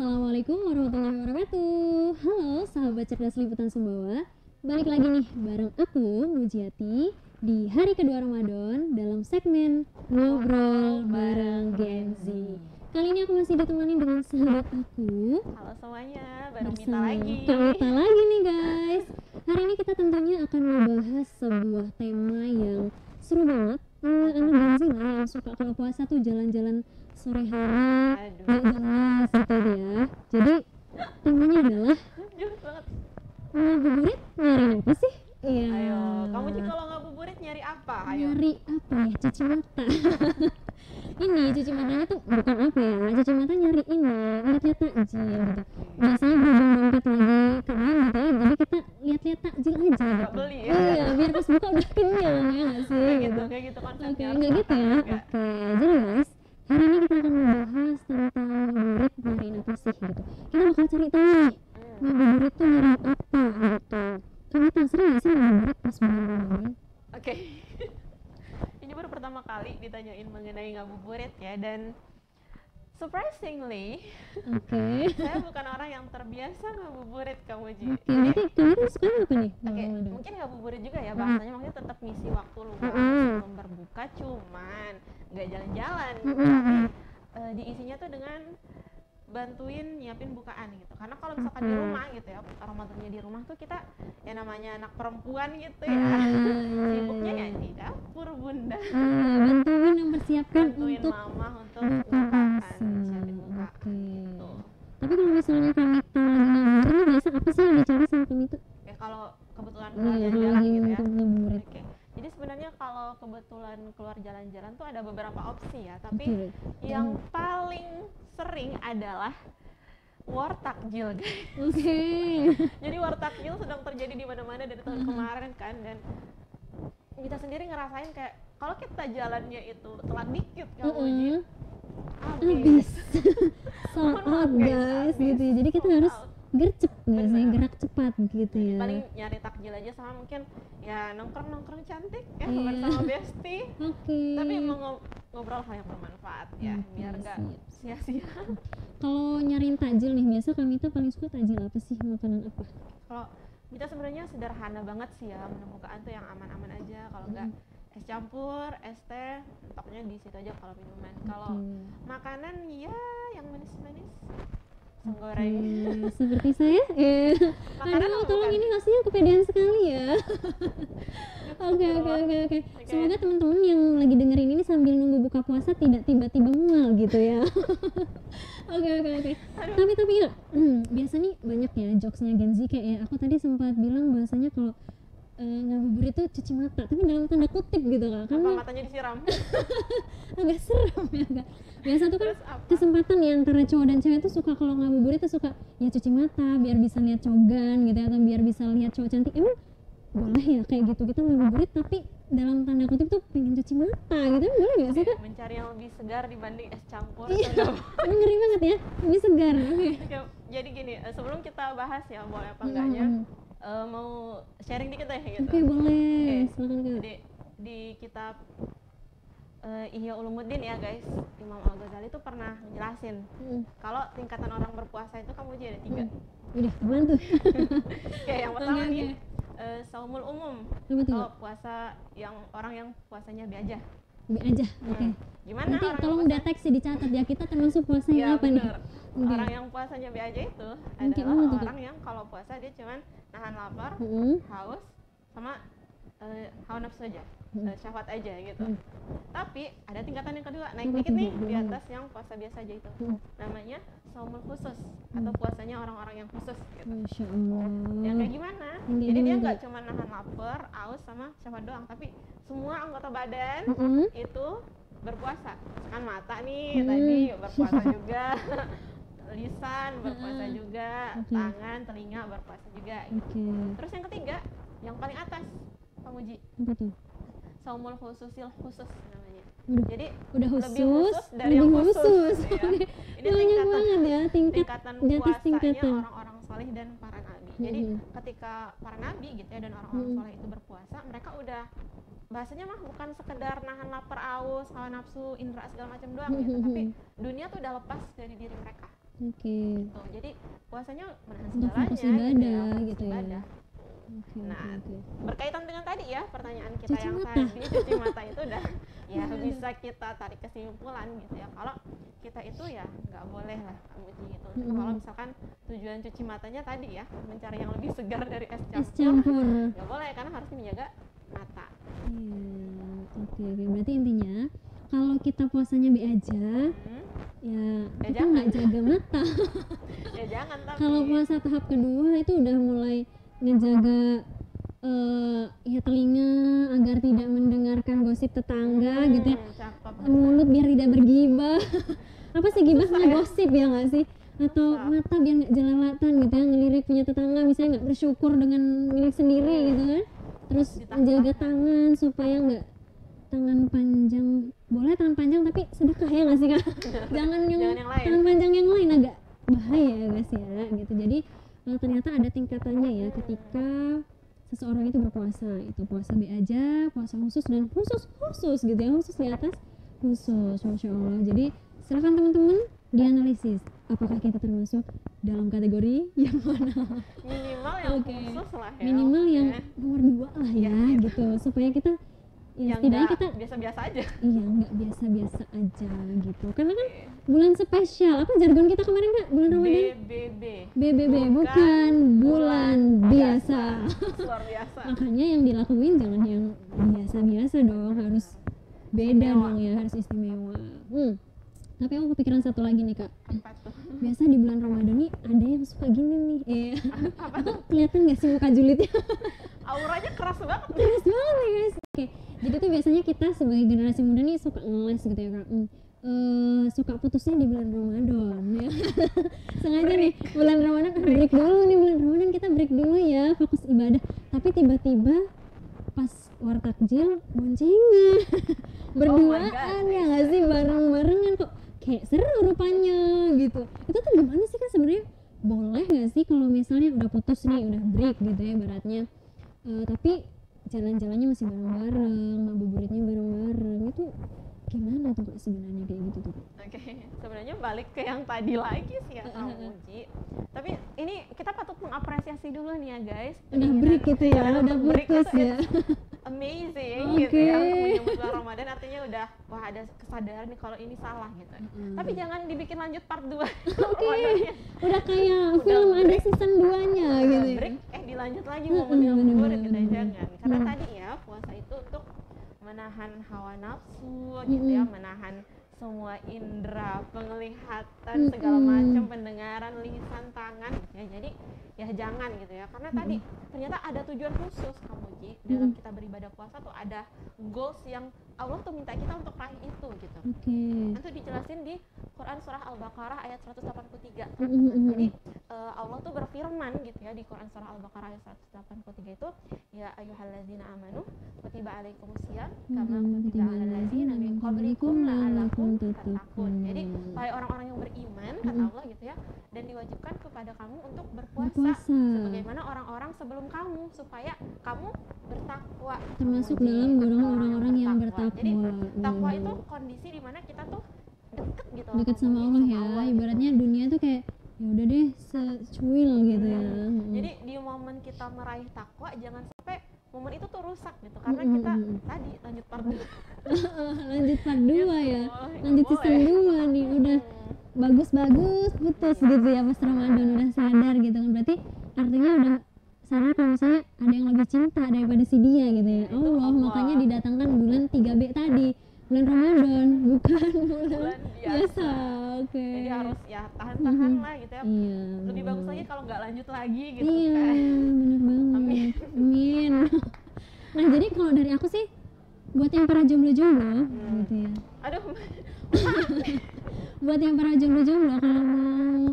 Assalamualaikum warahmatullahi wabarakatuh. Halo sahabat cerdas liputan Sumbawa. Balik lagi nih bareng aku Mujiati di hari kedua Ramadan dalam segmen Ngobrol bareng Gen Z. Kali ini aku masih ditemani dengan sahabat aku. Halo semuanya, bareng Mita bersama lagi. Kak Mita lagi nih guys. Hari ini kita tentunya akan membahas sebuah tema yang seru banget. Anak Gen Z lah yang suka kalau puasa tuh jalan-jalan sore hari, nggak jelas gitu ya. Jadi temanya adalah Jelas banget. ngabuburit nyari apa sih? Iya. Ayo, kamu sih kalau ngabuburit nyari apa? Ayo. Nyari apa ya? Cuci mata. Ini cuci matanya tuh bukan apa ya? Cuci mata nyari ini, lihat-lihat takjil gitu. Biasanya berhubung dompet lagi keren gitu ya. Jadi kita lihat-lihat takjil aja Nggak gitu. beli ya? Iya, biar pas buka udah kenyang ya nggak sih? Kayak gitu konsepnya. Oke, harus enggak gitu ya? makan Oke, juga. jadi guys, hari ini kita akan membahas tentang ngabuburit nyariin apa sih gitu. Kita bakal cari tahu nih, ngabuburit tuh nyariin apa gitu. Kamu tahu sering gak sih ngabuburit pas bulan Ramadan? Oke. Ini baru pertama kali ditanyain mengenai ngabuburit ya, dan surprisingly Oke. saya bukan orang yang terbiasa ngabuburit, kamu Ji. Oke, nanti kamu tuh suka apa nih? Oke, Ramadan? mungkin ngabuburit juga ya bahasanya, maksudnya tetap ngisi waktu luang Mm-mm. sebelum berbuka, cuman nggak jalan-jalan, Mm-mm. tapi diisinya tuh dengan bantuin nyiapin bukaan gitu. Karena kalau misalkan di rumah gitu ya, Ramadannya di rumah tuh kita ya namanya anak perempuan gitu ya, sibuknya ya di dapur bunda, Bantuin mempersiapkan bantuin untuk mama untuk buka bukaan, puasa. siapin buka. Oke. Tuh. Tapi kalau misalnya Kamita lagi ngabuburit nih biasa apa sih yang dicari sama Kamita? Ya kalau kebetulan Iya, keluar kalau jalan-jalan lagi gitu ya. untuk ngabuburit. Oke. Jadi sebenarnya kalau kebetulan keluar jalan-jalan tuh ada beberapa opsi ya, tapi Oke. yang paling sering adalah war takjil, guys. Oke. Jadi war takjil sedang terjadi di mana-mana dari tahun kemarin kan, dan kita sendiri ngerasain kayak kalau kita jalannya itu telat dikit kamu Ji, Habis. Sold Mohon maaf, out guys habis. gitu. Jadi kita Sold harus out. gercep nggak sih, Benar. gerak cepat gitu ya. Paling nyari takjil aja sama mungkin ya nongkrong-nongkrong cantik ya Iya. bersama Besti. Oke. Tapi mau ngobrol hal yang bermanfaat ya, Oke, biar nggak siap. sia-sia. Kalau nyariin takjil nih, biasa Kamita paling suka takjil apa sih? Makanan apa? Kalau kita sebenarnya sederhana banget sih ya, menemukan tuh yang aman-aman aja. Kalau nggak es campur, es teh, stoknya di situ aja kalau minuman. Kalau makanan ya yang manis-manis, pisang goreng. Seperti saya. Makanan Aduh, apa tolong bukan? ini hostnya kepedean sekali ya. Oke. Oke. Semoga teman-teman yang lagi dengerin ini sambil nunggu buka puasa tidak tiba-tiba mual gitu ya. Oke. Tapi ya, biasa nih banyak ya jokesnya Gen Z kayak ya, aku tadi sempat bilang bahasanya kalau ngabuburit itu cuci mata, tapi dalam tanda kutip gitu kan. Apa Karena matanya disiram? agak serem ya kan. Biasa tuh kan Terus apa? kesempatan ya antara cowok dan cewek tuh suka kalau ngabuburit tuh suka ya cuci mata biar bisa lihat cogan gitu ya, atau biar bisa lihat cowok cantik. Emang boleh ya kayak gitu kita ngabuburit tapi dalam tanda kutip tuh pengen cuci mata gitu, boleh nggak sih Kak? Mencari yang lebih segar dibanding es campur. Iya. atau apa? Ini ngeri banget ya, lebih segar. Oke. Oke, jadi gini, sebelum kita bahas ya boleh apa enggaknya, mau sharing dikit deh gitu. Oke, boleh. Oke. Silakan Kak. Jadi di kitab Ihya Ulumuddin ya guys, Imam Al-Ghazali itu pernah ngejelasin kalau tingkatan orang berpuasa itu kamu aja ada 3. Udah, apaan tuh? Kayak yang pertama Oke. nih, saumul umum, Apa tuh? atau puasa yang orang yang puasanya biasa. B aja. Oke. Gimana Nanti orang tolong yang deteksi dicatat ya, kita termasuk puasa puasa- yang ya, apa nih? bener. Oke. Orang yang puasanya biasa itu Oke, adalah mana tuh, Kak? orang yang kalau puasa dia cuman nahan lapar, haus, sama hawa nafsu aja, syahwat aja gitu. Tapi ada tingkatan yang kedua, naik Apa dikit tuh, nih Kak? di atas yang puasa biasa aja itu. Namanya saumul khusus, atau puasanya orang-orang yang khusus gitu. Masya Allah. Yang kayak gimana? Yang kayak Jadi dia gimana, nggak Kak? cuma nahan lapar, haus, sama syahwat doang, tapi semua anggota badan itu berpuasa. Kan mata nih tadi berpuasa juga, lisan berpuasa juga, Oke. tangan, telinga berpuasa juga. Oke. Terus yang ketiga, yang paling atas, Pak Muji, Apa tuh? saumul khususil khusus namanya. Udah. Jadi Udah lebih khusus, khusus dari lebih yang khusus. khusus. Ya. Oke. Ini Banyak tingkatan banget ya tingkatan di atas puasanya tingkatan. orang-orang saleh dan para nabi. Jadi ketika para nabi gitu ya dan orang-orang saleh itu berpuasa, mereka udah bahasanya mah bukan sekedar nahan lapar, aus, hawa nafsu, indera segala macam doang gitu, tapi dunia tuh udah lepas dari diri mereka. Oke. Tuh, jadi puasanya menahan Untuk segalanya fokus ibadah fokus gitu ya. ibadah. Oke, Nah, oke. berkaitan dengan tadi ya pertanyaan kita Cuci yang mata. tadi cuci mata itu udah ya bisa kita tarik kesimpulan gitu ya, kalau kita itu ya nggak boleh lah uji gitu. Kalau misalkan tujuan cuci matanya tadi ya mencari yang lebih segar dari es Es campur, campur. nggak boleh karena harus menjaga mata. Iya. Oke, oke. Berarti intinya kalau kita puasanya B aja, ya kita jangan. nggak jaga mata. Ya jangan, tapi Kalau puasa tahap kedua itu udah mulai ngejaga ya telinga agar tidak mendengarkan gosip tetangga gitu ya, cakep. mulut biar tidak bergibah. Apa sih gibah Susah sama ya. gosip ya nggak sih, atau Susah. mata biar nggak jelalatan gitu ya, ngelirik punya tetangga misalnya, nggak bersyukur dengan milik sendiri gitu kan. Terus menjaga tangan supaya nggak tangan panjang, boleh tangan panjang tapi sedekah ya nggak sih Kak? Jangan yang Jangan yang lain. tangan panjang yang lain, agak bahaya ya guys ya gitu. Jadi ternyata ada tingkatannya ya ketika seseorang itu berpuasa, itu puasa B aja, puasa khusus, dan khusus gitu ya, khusus di atas khusus, Masya Allah. Jadi silakan teman-teman dianalisis apakah kita termasuk dalam kategori yang mana. Minimal yang Oke. khusus lah ya. Minimal yang maksudnya. nomor 2 lah ya gitu, supaya kita ya Yang setidaknya nggak kita biasa-biasa aja. iya nggak biasa-biasa aja gitu, karena kan bulan spesial, apa jargon kita kemarin Kak, bulan Ramadan? BBB. BBB, bukan bulan biasa. Luar biasa. Makanya yang dilakuin jangan yang biasa-biasa dong, harus beda Istimewa. dong ya, harus istimewa. Tapi aku kepikiran satu lagi nih Kak. Apa tuh? Biasa di bulan Ramadan nih ada yang suka gini nih. Aku kelihatan gak sih muka julidnya? Auranya keras banget. Keras banget nih guys. Oke, jadi tuh biasanya kita sebagai generasi muda nih suka ngeles gitu ya Kak. Suka putusnya di bulan Ramadan ya. Sengaja nih bulan Ramadan break dulu nih, bulan Ramadan kita break dulu ya, fokus ibadah. Tapi tiba-tiba pas war takjil boncengan berduaan ya nggak sih, bareng-barengan, kok kayak seru rupanya gitu. Itu tuh gimana sih Kak sebenarnya? Boleh nggak sih kalau misalnya udah putus nih, udah break gitu ya ibaratnya, tapi jalan-jalannya masih bareng-bareng, ngabuburitnya bareng-bareng, itu gimana tuh Kak sebenarnya kayak gitu tuh? Oke, sebenarnya balik ke yang tadi lagi sih ya Kak Muji. Tapi ini kita patut mengapresiasi dulu nih ya guys. Udah break gitu ya, udah break putus itu ya. Amazing gitu ya, menyambut bulan Ramadan, artinya udah wah ada kesadaran nih kalau ini salah gitu. Tapi jangan dibikin lanjut part 2. Oke, udah kayak film ada season 2-nya gitu ya. Break, dilanjut lagi mau ngabuburit gitu ya, jangan. Karena tadi ya puasa itu untuk menahan hawa nafsu gitu ya, menahan semua indera penglihatan, segala macam, pendengaran, lisan, tangan ya. Jadi ya jangan gitu ya, karena tadi ternyata ada tujuan khusus kamu Ji dalam kita beribadah puasa tuh, ada goals yang Allah tuh minta kita untuk raih itu gitu. Itu dijelasin di Quran surah Al-Baqarah ayat 183. Jadi Allah tuh berfirman gitu ya di Quran surah Al-Baqarah ayat 183 itu, ya ayyuhalladzina amanu kutiba alaikumusiyam kama kutiba alal ladzina min qablikum la'allakum tattaqun. Jadi wahai orang-orang yang beriman kata Allah gitu ya, dan diwajibkan kepada kamu untuk berpuasa sebagaimana orang-orang sebelum kamu, supaya kamu bertakwa, termasuk dalam golongan orang-orang yang bertakwa. Jadi takwa itu kondisi di mana kita tuh deket gitu, dekat sama Allah ya, ibaratnya dunia tuh kayak ya udah deh secuil gitu ya. Jadi di momen kita meraih takwa jangan sampai momen itu tuh rusak gitu, karena kita tadi lanjut part 2. Lanjut part 2 ya, lanjut season 2 nih, udah bagus-bagus putus gitu ya pas Ramadan, udah sadar gitu kan, berarti artinya udah sadar kalau misalnya ada yang lebih cinta daripada si dia gitu ya. Allah makanya didatangkan bulan 3B tadi, bulan Ramadan, bukan bulan biasa. Oke. Jadi harus ya tahan-tahan lah gitu ya. Iya. Lebih bagus lagi kalau nggak lanjut lagi gitu iya, kan. Bener banget. Amin. Nah jadi kalau dari aku sih, buat yang para jomblo-jomblo gitu ya. Aduh. Buat yang para jomblo-jomblo, kalau mau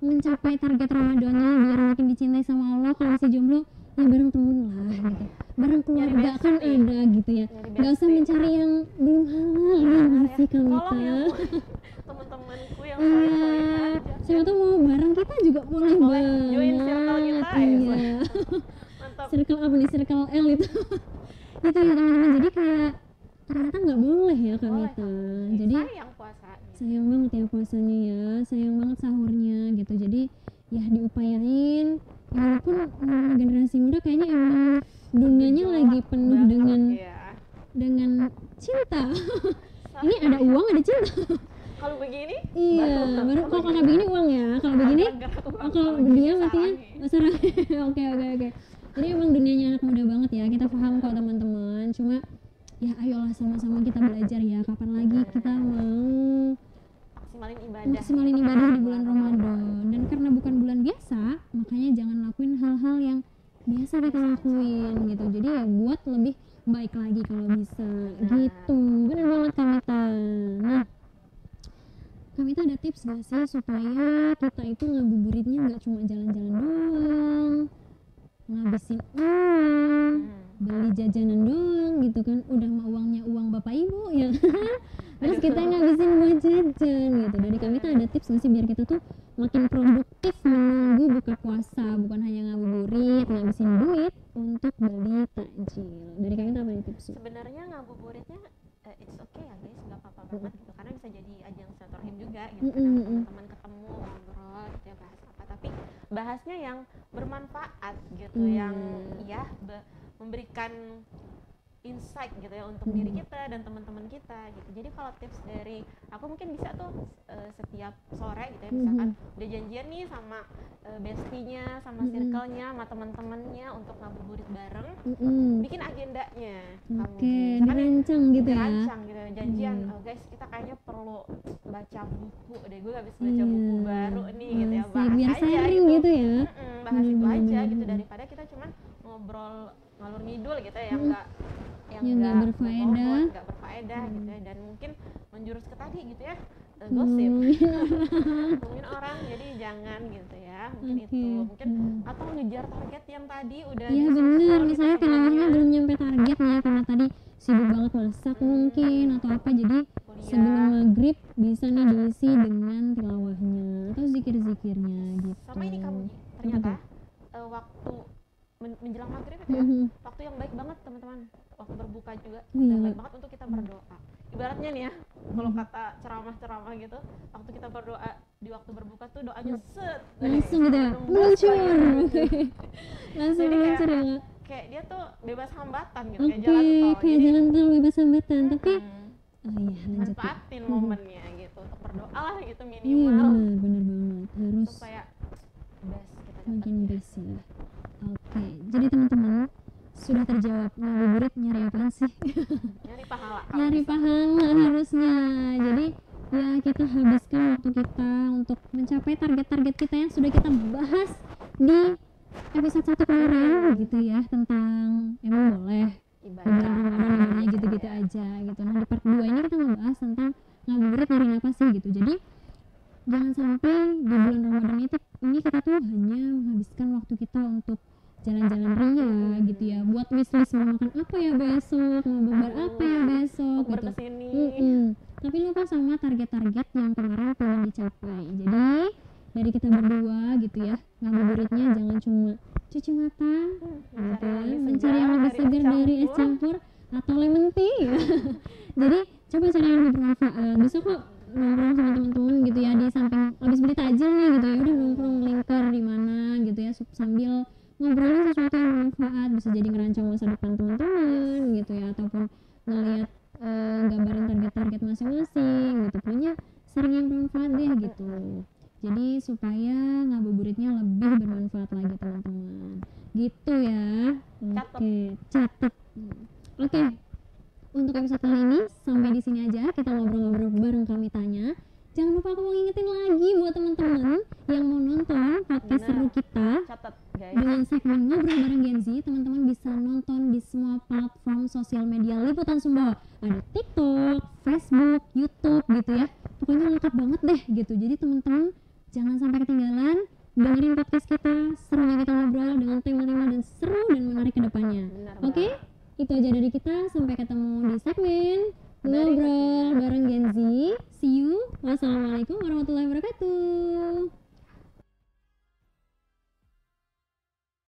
mencapai target Ramadannya biar makin dicintai sama Allah, kalau masih jomblo ya bareng temen lah gitu, bareng keluarga kan ada gitu ya, nggak usah mencari yang belum halal ya masih kami Tolong ya teman-temanku yang soleh-soleh aja. Siapa tuh mau bareng kita juga boleh banget. Join circle kita ya. Iya. Mantap. Circle apa nih? Circle L itu. Itu ya teman-teman. Jadi kayak ternyata nggak boleh ya Kak Mita. Jadi sayang puasa. sayang banget ya puasanya ya, sayang banget sahurnya gitu. Jadi ya diupayain, walaupun generasi muda kayaknya emang dunianya lagi penuh dengan cinta. Ini ada uang ada cinta. Kalau begini iya baru kalau kakak begini uang ya, kalau begini kalau dia artinya masalah. Oke. Jadi emang dunianya anak muda banget ya, kita paham kok teman-teman. Cuma ya ayolah sama-sama kita belajar ya, kapan lagi kita mau maksimalin ibadah di bulan Ramadan. Dan karena bukan bulan biasa, makanya jangan lakuin hal-hal yang biasa kita lakuin gitu. Jadi ya buat lebih baik lagi kalau bisa gitu. Bener banget Kamita. Nah, Kamita ada tips gak sih supaya kita itu ngabuburitnya nggak cuma jalan-jalan doang, ngabisin uang, beli jajanan doang gitu kan, udah mah uangnya uang bapak ibu ya terus kita ngabisin buat jajan gitu. Dari Kamita ada tips gak sih biar kita tuh makin produktif menunggu buka puasa, bukan hanya ngabuburit ngabisin duit untuk beli takjil. Dari Kamita apa nih tips? Sebenarnya ngabuburitnya it's okay ya guys, nggak apa-apa banget gitu, karena bisa jadi ajang silaturahim juga gitu kan, teman ketemu ngobrol gitu ya, bahas apa, tapi bahasnya yang bermanfaat gitu, yang ya memberikan insight gitu ya untuk diri kita dan teman-teman kita gitu. Jadi kalau tips dari aku mungkin bisa tuh setiap sore gitu ya, misalkan udah janjian nih sama bestinya, sama circle-nya, sama teman-temannya untuk ngabuburit bareng, bikin agendanya. Dirancang gitu ya. Dirancang gitu, janjian, guys kita kayaknya perlu baca buku deh, gue habis baca buku baru nih gitu ya, bahas biar aja sharing gitu ya. Bahas itu aja gitu, daripada kita cuman ngobrol ngalur ngidul gitu ya, yang nggak berfaedah gitu ya, dan mungkin menjurus ke tadi gitu ya, gosip ngomongin orang. Jadi jangan gitu ya, mungkin itu mungkin atau ngejar target yang tadi udah iya bener, misalnya filmnya belum nyampe target nih ya, karena tadi sibuk banget masak mungkin atau apa, jadi sebelum maghrib bisa nih diisi dengan tilawahnya atau zikir-zikirnya gitu. Sama ini kamu ternyata waktu menjelang maghrib itu ya, waktu yang baik banget teman-teman, waktu berbuka juga baik banget untuk kita berdoa. Ibaratnya nih ya, kalau kata ceramah-ceramah gitu, waktu kita berdoa di waktu berbuka tuh doanya langsung gitu ya, muncul langsung muncul ya, kayak dia tuh bebas hambatan gitu, kayak jalan tol bebas hambatan. Tapi manfaatin momennya gitu untuk berdoa lah gitu minimal. Iya bener banget, harus supaya best kita makin best ya. Oke, jadi teman-teman sudah terjawab, ngabuburit nyari apa sih? Nyari pahala harusnya. Jadi ya kita habiskan waktu kita untuk mencapai target-target kita yang sudah kita bahas di episode 1 kemarin gitu ya, tentang emang boleh ibadah Ramadan gitu-gitu aja gitu. Nah di part 2 ini kita ngebahas tentang ngabuburit nyari apa sih gitu. Jadi jangan sampai di bulan Ramadan ini kita tuh hanya menghabiskan waktu kita untuk jalan-jalan ria gitu ya, buat wishlist mau makan apa ya besok, mau bukber apa ya besok gitu. Tapi lupa sama target-target yang kemarin pengen dicapai. Jadi dari kita berdua gitu ya, ngabuburitnya jangan cuma cuci mata gitu, mencari yang lebih segar dari es campur atau lemon tea ya. Jadi coba cari yang lebih bermanfaat. Bisa kok nongkrong sama teman-teman gitu ya, di samping habis beli takjil nih gitu ya, udah nongkrong melingkar di mana gitu ya, sambil ngobrolin sesuatu yang bermanfaat, bisa jadi ngerancang masa depan teman-teman gitu ya, ataupun ngeliat gambarin target-target masing-masing gitu, punya sering yang bermanfaat deh gitu. Jadi supaya ngabuburitnya lebih bermanfaat lagi teman-teman gitu ya. Catat. Oke. Untuk episode kali ini sampai di sini aja, kita ngobrol-ngobrol bareng Kamitanya. Jangan lupa aku mau ngingetin lagi buat teman-teman yang mau nonton podcast seru kita dengan segmen ngobrol bareng Gen Z, teman-teman bisa nonton di semua platform sosial media Liputan Sumbawa. Ada TikTok, Facebook, YouTube gitu ya. Pokoknya lengkap banget deh gitu. Jadi teman-teman jangan sampai ketinggalan, dengerin podcast kita, serunya kita ngobrol dengan tema-tema dan seru dan menarik ke depannya. Oke? Itu aja dari kita, sampai ketemu di segmen ngobrol bareng Gen Z. See you. Wassalamualaikum warahmatullahi wabarakatuh.